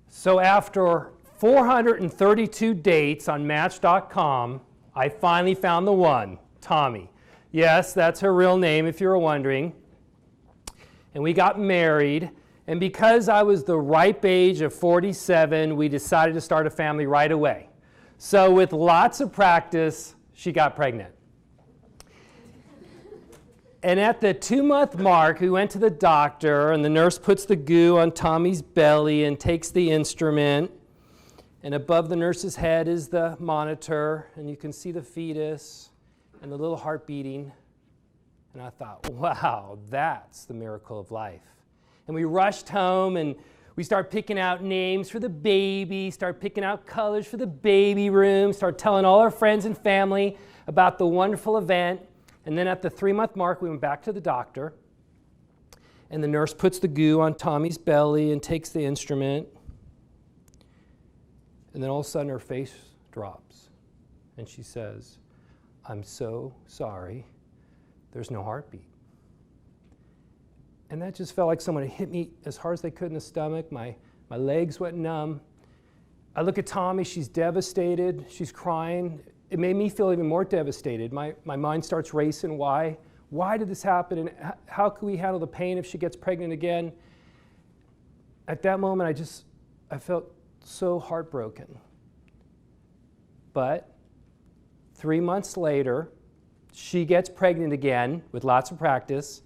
So after 432 dates on Match.com, I finally found the one, Tommy. Yes, that's her real name if you were wondering. And we got married, and because I was the ripe age of 47, we decided to start a family right away. So with lots of practice, she got pregnant. And at the 2-month mark, we went to the doctor, and the nurse puts the goo on Tommy's belly and takes the instrument. And above the nurse's head is the monitor, and you can see the fetus and the little heart beating. And I thought, wow, that's the miracle of life. And we rushed home, and we started picking out names for the baby, started picking out colors for the baby room, started telling all our friends and family about the wonderful event. And then at the 3-month mark, we went back to the doctor, and the nurse puts the goo on Tommy's belly and takes the instrument. And then all of a sudden her face drops, and she says, "I'm so sorry, there's no heartbeat." And that just felt like someone had hit me as hard as they could in the stomach. My legs went numb. I look at Tommy, she's devastated, she's crying. It made me feel even more devastated. My mind starts racing. Why did this happen? And how can we handle the pain if she gets pregnant again? At that moment, I felt so heartbroken. But 3 months later, she gets pregnant again with lots of practice.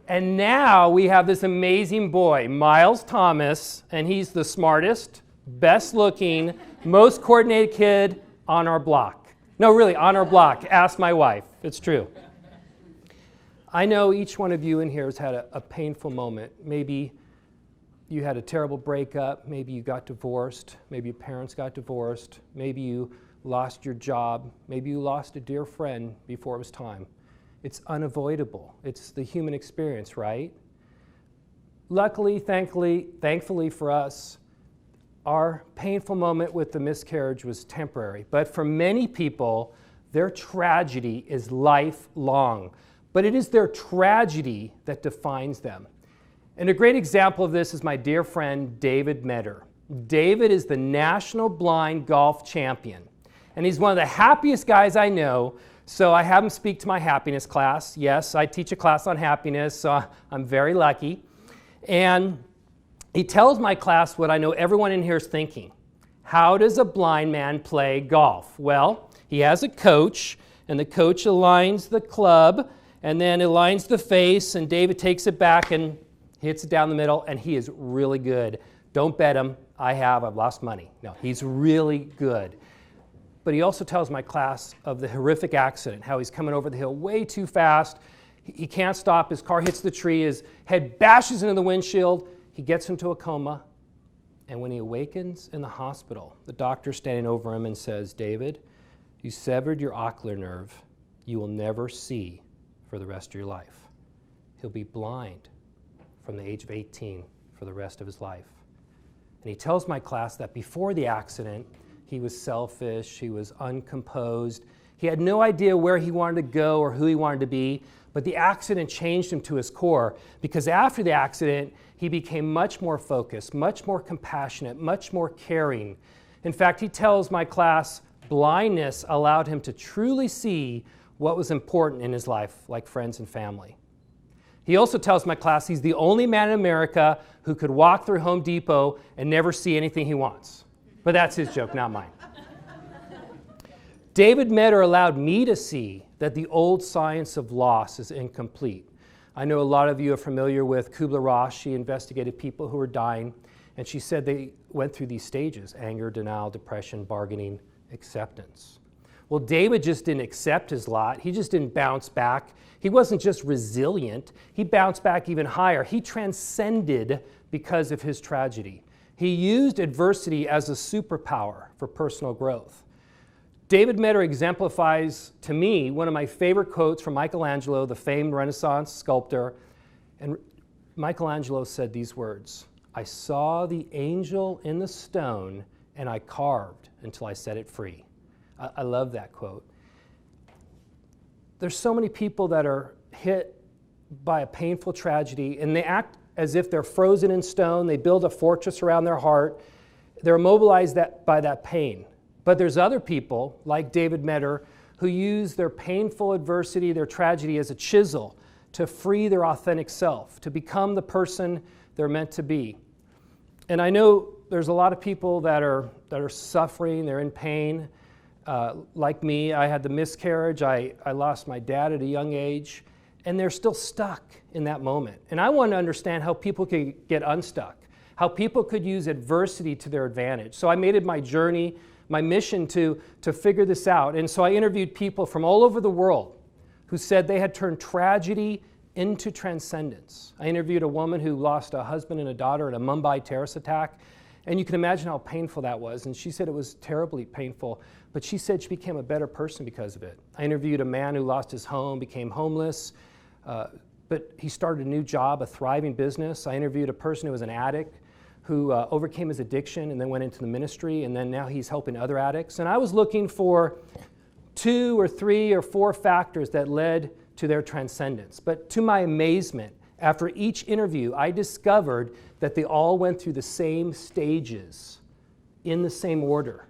And now we have this amazing boy, Miles Thomas, and he's the smartest, best looking, most coordinated kid on our block. No, really, on our block. Ask my wife. It's true. I know each one of you in here has had a painful moment. Maybe you had a terrible breakup. Maybe you got divorced. Maybe your parents got divorced. Maybe you lost your job. Maybe you lost a dear friend before it was time. It's unavoidable. It's the human experience, right? Luckily, thankfully for us, our painful moment with the miscarriage was temporary. But for many people, their tragedy is lifelong. But it is their tragedy that defines them. And a great example of this is my dear friend, David Metter. David is the national blind golf champion. And he's one of the happiest guys I know, so I have him speak to my happiness class. Yes, I teach a class on happiness, so I'm very lucky. And he tells my class what I know everyone in here is thinking. How does a blind man play golf? Well, he has a coach, and the coach aligns the club, and then aligns the face, and David takes it back and hits it down the middle, and he is really good. Don't bet him. I've lost money. No, he's really good. But he also tells my class of the horrific accident, how he's coming over the hill way too fast. He can't stop. His car hits the tree. His head bashes into the windshield. He gets into a coma, and when he awakens in the hospital, the doctor's standing over him and says, "David, you severed your ocular nerve. You will never see for the rest of your life." He'll be blind from the age of 18 for the rest of his life. And he tells my class that before the accident, he was selfish, he was uncomposed, he had no idea where he wanted to go or who he wanted to be, but the accident changed him to his core, because after the accident, he became much more focused, much more compassionate, much more caring. In fact, he tells my class blindness allowed him to truly see what was important in his life, like friends and family. He also tells my class he's the only man in America who could walk through Home Depot and never see anything he wants. But that's his joke, not mine. David Metter allowed me to see that the old science of loss is incomplete. I know a lot of you are familiar with Kubler-Ross. She investigated people who were dying, and she said they went through these stages: anger, denial, depression, bargaining, acceptance. Well, David just didn't accept his lot. He just didn't bounce back. He wasn't just resilient. He bounced back even higher. He transcended because of his tragedy. He used adversity as a superpower for personal growth. David Metter exemplifies, to me, one of my favorite quotes from Michelangelo, the famed Renaissance sculptor. And Michelangelo said these words, I saw the angel in the stone, and I carved until I set it free. I love that quote. There's so many people that are hit by a painful tragedy, and they act as if they're frozen in stone. They build a fortress around their heart. They're immobilized by that pain. But there's other people, like David Metter, who use their painful adversity, their tragedy, as a chisel to free their authentic self, to become the person they're meant to be. And I know there's a lot of people that are suffering, they're in pain. Like me, I had the miscarriage, I lost my dad at a young age, and they're still stuck in that moment. And I want to understand how people could get unstuck, how people could use adversity to their advantage. So I made it my journey, my mission to figure this out. And so I interviewed people from all over the world who said they had turned tragedy into transcendence. I interviewed a woman who lost a husband and a daughter in a Mumbai terrorist attack, and you can imagine how painful that was. And she said it was terribly painful, but she said she became a better person because of it. I interviewed a man who lost his home, became homeless, but he started a new job, a thriving business. I interviewed a person who was an addict who overcame his addiction and then went into the ministry, and then now he's helping other addicts. And I was looking for 2 or 3 or 4 factors that led to their transcendence. But to my amazement, after each interview, I discovered that they all went through the same stages in the same order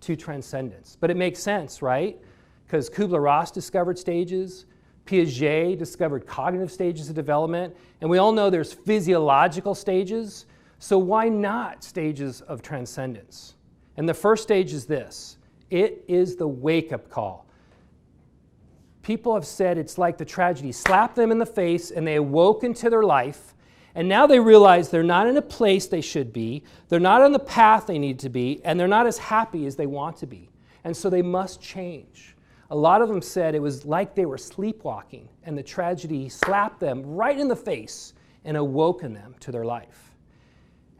to transcendence. But it makes sense, right? Because Kubler-Ross discovered stages, Piaget discovered cognitive stages of development, and we all know there's physiological stages, so why not stages of transcendence? And the first stage is this. It is the wake-up call. People have said it's like the tragedy slapped them in the face and they awoke into their life, and now they realize they're not in a place they should be, they're not on the path they need to be, and they're not as happy as they want to be. And so they must change. A lot of them said it was like they were sleepwalking and the tragedy slapped them right in the face and awoken them to their life.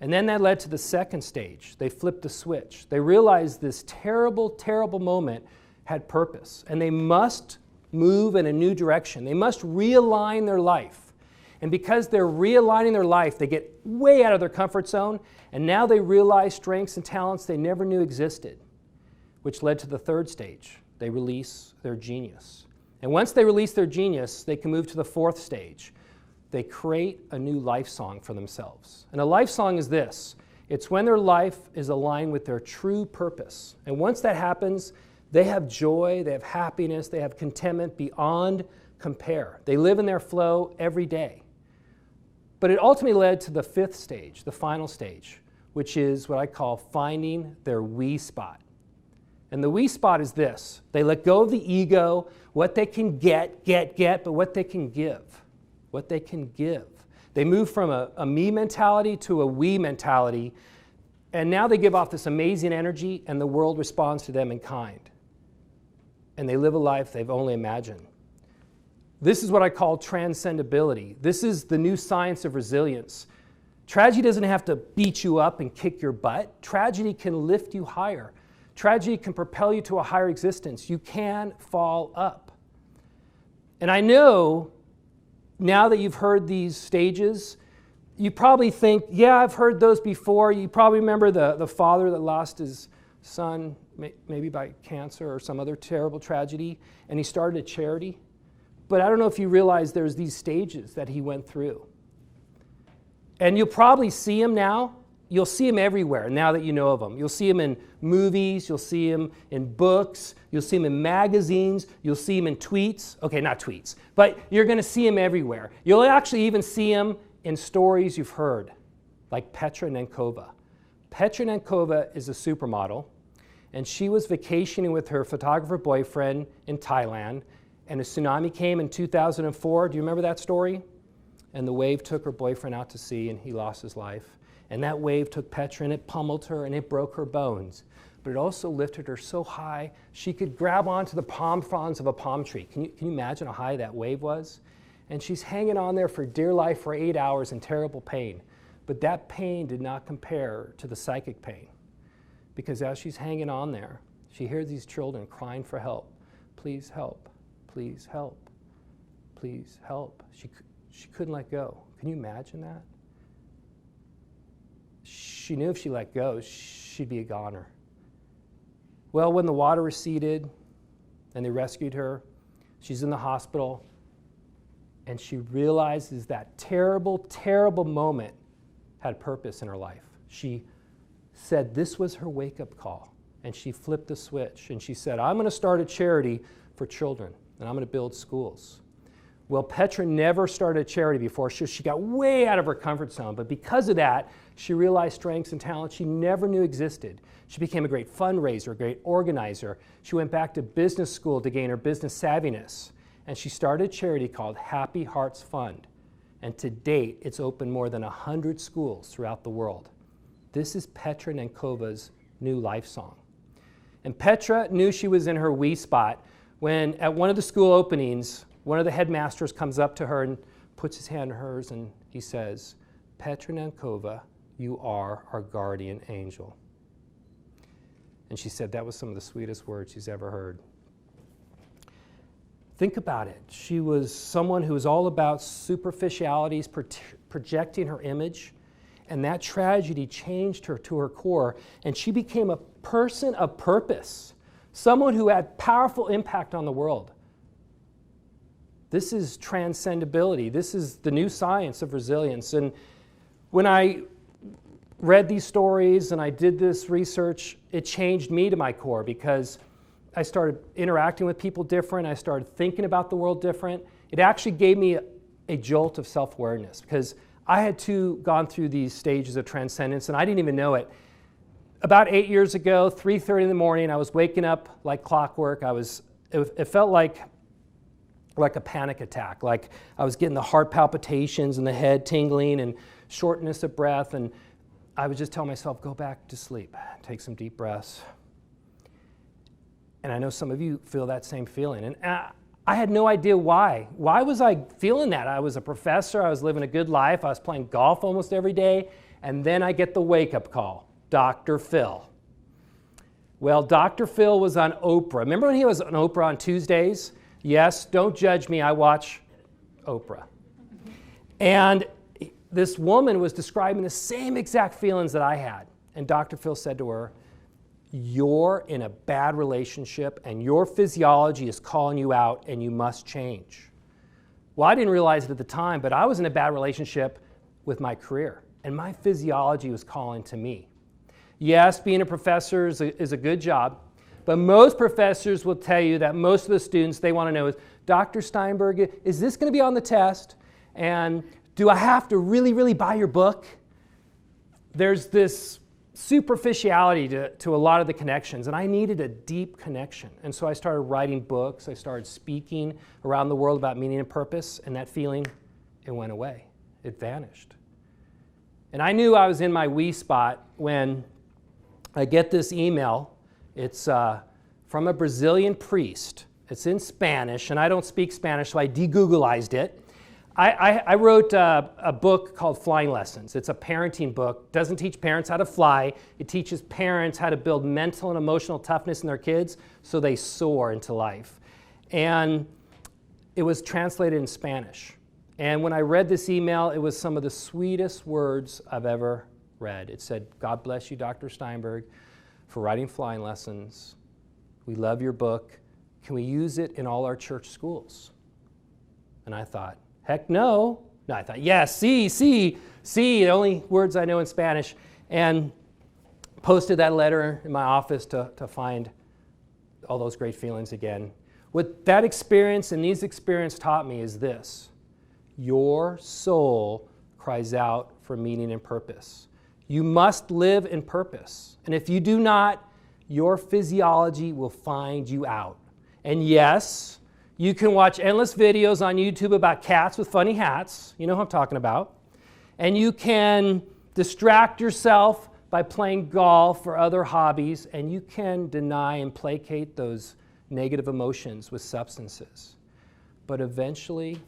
And then that led to the second stage. They flipped the switch. They realized this terrible, terrible moment had purpose, and they must move in a new direction. They must realign their life. And because they're realigning their life, they get way out of their comfort zone, and now they realize strengths and talents they never knew existed, which led to the third stage. They release their genius. And once they release their genius, they can move to the fourth stage. They create a new life song for themselves. And a life song is this. It's when their life is aligned with their true purpose. And once that happens, they have joy, they have happiness, they have contentment beyond compare. They live in their flow every day. But it ultimately led to the fifth stage, the final stage, which is what I call finding their we spot. And the we spot is this. They let go of the ego, what they can get, but what they can give. What they can give. They move from a me mentality to a we mentality, and now they give off this amazing energy, and the world responds to them in kind. And they live a life they've only imagined. This is what I call transcendability. This is the new science of resilience. Tragedy doesn't have to beat you up and kick your butt. Tragedy can lift you higher. Tragedy can propel you to a higher existence. You can fall up. And I know, now that you've heard these stages, you probably think, yeah, I've heard those before. You probably remember the father that lost his son, maybe by cancer or some other terrible tragedy, and he started a charity. But I don't know if you realize there's these stages that he went through. And you'll probably see him now. You'll see him everywhere now that you know of him. You'll see him in movies, you'll see him in books, you'll see him in magazines, you'll see him in tweets. Okay, not tweets, but you're going to see him everywhere. You'll actually even see him in stories you've heard, like Petra Nenkova. Petra Nenkova is a supermodel, and she was vacationing with her photographer boyfriend in Thailand, and a tsunami came in 2004. Do you remember that story? And the wave took her boyfriend out to sea, and he lost his life. And that wave took Petra, and it pummeled her, and it broke her bones. But it also lifted her so high, she could grab onto the palm fronds of a palm tree. Can you imagine how high that wave was? And she's hanging on there for dear life for 8 hours in terrible pain. But that pain did not compare to the psychic pain. Because as she's hanging on there, she hears these children crying for help. Please help. Please help. Please help. She couldn't let go. Can you imagine that? she knew if she let go, she'd be a goner. Well, when the water receded and they rescued her, she's in the hospital, and she realizes that terrible, terrible moment had purpose in her life. She said this was her wake-up call, and she flipped the switch, and she said, I'm going to start a charity for children, and I'm going to build schools. Well, Petra never started a charity before. She got way out of her comfort zone, but because of that, she realized strengths and talents she never knew existed. She became a great fundraiser, a great organizer. She went back to business school to gain her business savviness, and she started a charity called Happy Hearts Fund. And to date, it's opened more than 100 schools throughout the world. This is Petra Nenkova's new life song. And Petra knew she was in her wee spot when at one of the school openings, one of the headmasters comes up to her and puts his hand in hers, and he says, Petra Nenkova, you are our guardian angel. And she said that was some of the sweetest words she's ever heard. Think about it. She was someone who was all about superficialities, projecting her image, and that tragedy changed her to her core, and she became a person of purpose, someone who had powerful impact on the world. This is transcendability. This is the new science of resilience. And when I read these stories and I did this research, it changed me to my core because I started interacting with people different. I started thinking about the world different. It actually gave me a jolt of self-awareness because I had gone through these stages of transcendence and I didn't even know it. About 8 years ago, 3:30 in the morning, I was waking up like clockwork. It felt like a panic attack, like I was getting the heart palpitations and the head tingling and shortness of breath, and I would just tell myself, go back to sleep, take some deep breaths. And I know some of you feel that same feeling, and I had no idea why. Why was I feeling that? I was a professor, I was living a good life, I was playing golf almost every day, and then I get the wake-up call, Dr. Phil. Well, Dr. Phil was on Oprah. Remember when he was on Oprah on Tuesdays? Yes, don't judge me, I watch Oprah. And this woman was describing the same exact feelings that I had. And Dr. Phil said to her, you're in a bad relationship and your physiology is calling you out and you must change. Well, I didn't realize it at the time, but I was in a bad relationship with my career and my physiology was calling to me. Yes, being a professor is a good job. But most professors will tell you that most of the students, they want to know is, Dr. Steinberg, is this going to be on the test? And do I have to really, really buy your book? There's this superficiality to a lot of the connections, and I needed a deep connection. And so I started writing books. I started speaking around the world about meaning and purpose, and that feeling, it went away. It vanished. And I knew I was in my wee spot when I get this email. It's from a Brazilian priest. It's in Spanish, and I don't speak Spanish, so I de-Googleized it. I wrote a book called Flying Lessons. It's a parenting book. It doesn't teach parents how to fly. It teaches parents how to build mental and emotional toughness in their kids so they soar into life. And it was translated in Spanish. And when I read this email, it was some of the sweetest words I've ever read. It said, God bless you, Dr. Steinberg, for writing Flying Lessons. We love your book. Can we use it in all our church schools? And I thought, heck no. No, I thought, yes, the only words I know in Spanish. And posted that letter in my office to find all those great feelings again. What that experience and these experiences taught me is this. Your soul cries out for meaning and purpose. You must live in purpose. And if you do not, your physiology will find you out. And yes, you can watch endless videos on YouTube about cats with funny hats. You know who I'm talking about. And you can distract yourself by playing golf or other hobbies. And you can deny and placate those negative emotions with substances. But eventually,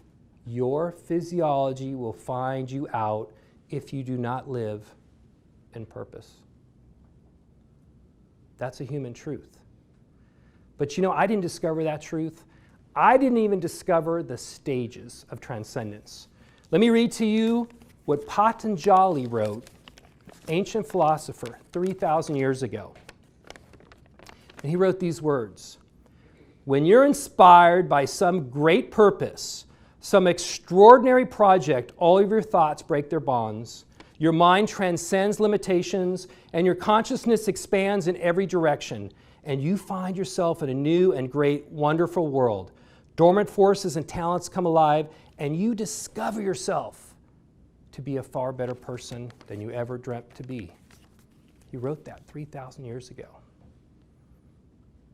your physiology will find you out if you do not live in purpose. That's a human truth. But you know, I didn't discover that truth. I didn't even discover the stages of transcendence. Let me read to you what Patanjali wrote ancient philosopher, 3,000 years ago. And he wrote these words: when you're inspired by some great purpose, some extraordinary project, all of your thoughts break their bonds. Your mind transcends limitations, and your consciousness expands in every direction, and you find yourself in a new and great, wonderful world. Dormant forces and talents come alive, and you discover yourself to be a far better person than you ever dreamt to be. He wrote that 3,000 years ago.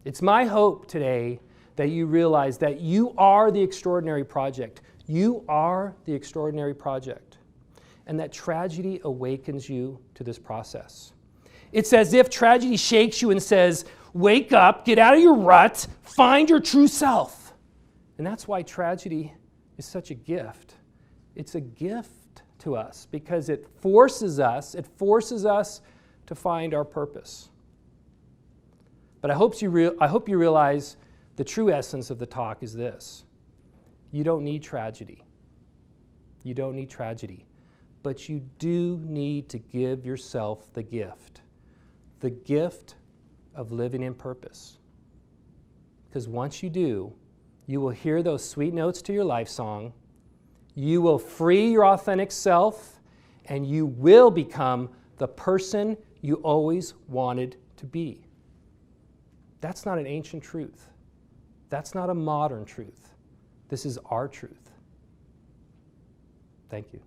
It's my hope today that you realize that you are the extraordinary project. You are the extraordinary project. And that tragedy awakens you to this process. It's as if tragedy shakes you and says, wake up, get out of your rut, find your true self. And that's why tragedy is such a gift. It's a gift to us because it forces us to find our purpose. But I hope you realize the true essence of the talk is this. You don't need tragedy. You don't need tragedy. But you do need to give yourself the gift of living in purpose. Because once you do, you will hear those sweet notes to your life song, you will free your authentic self, and you will become the person you always wanted to be. That's not an ancient truth. That's not a modern truth. This is our truth. Thank you.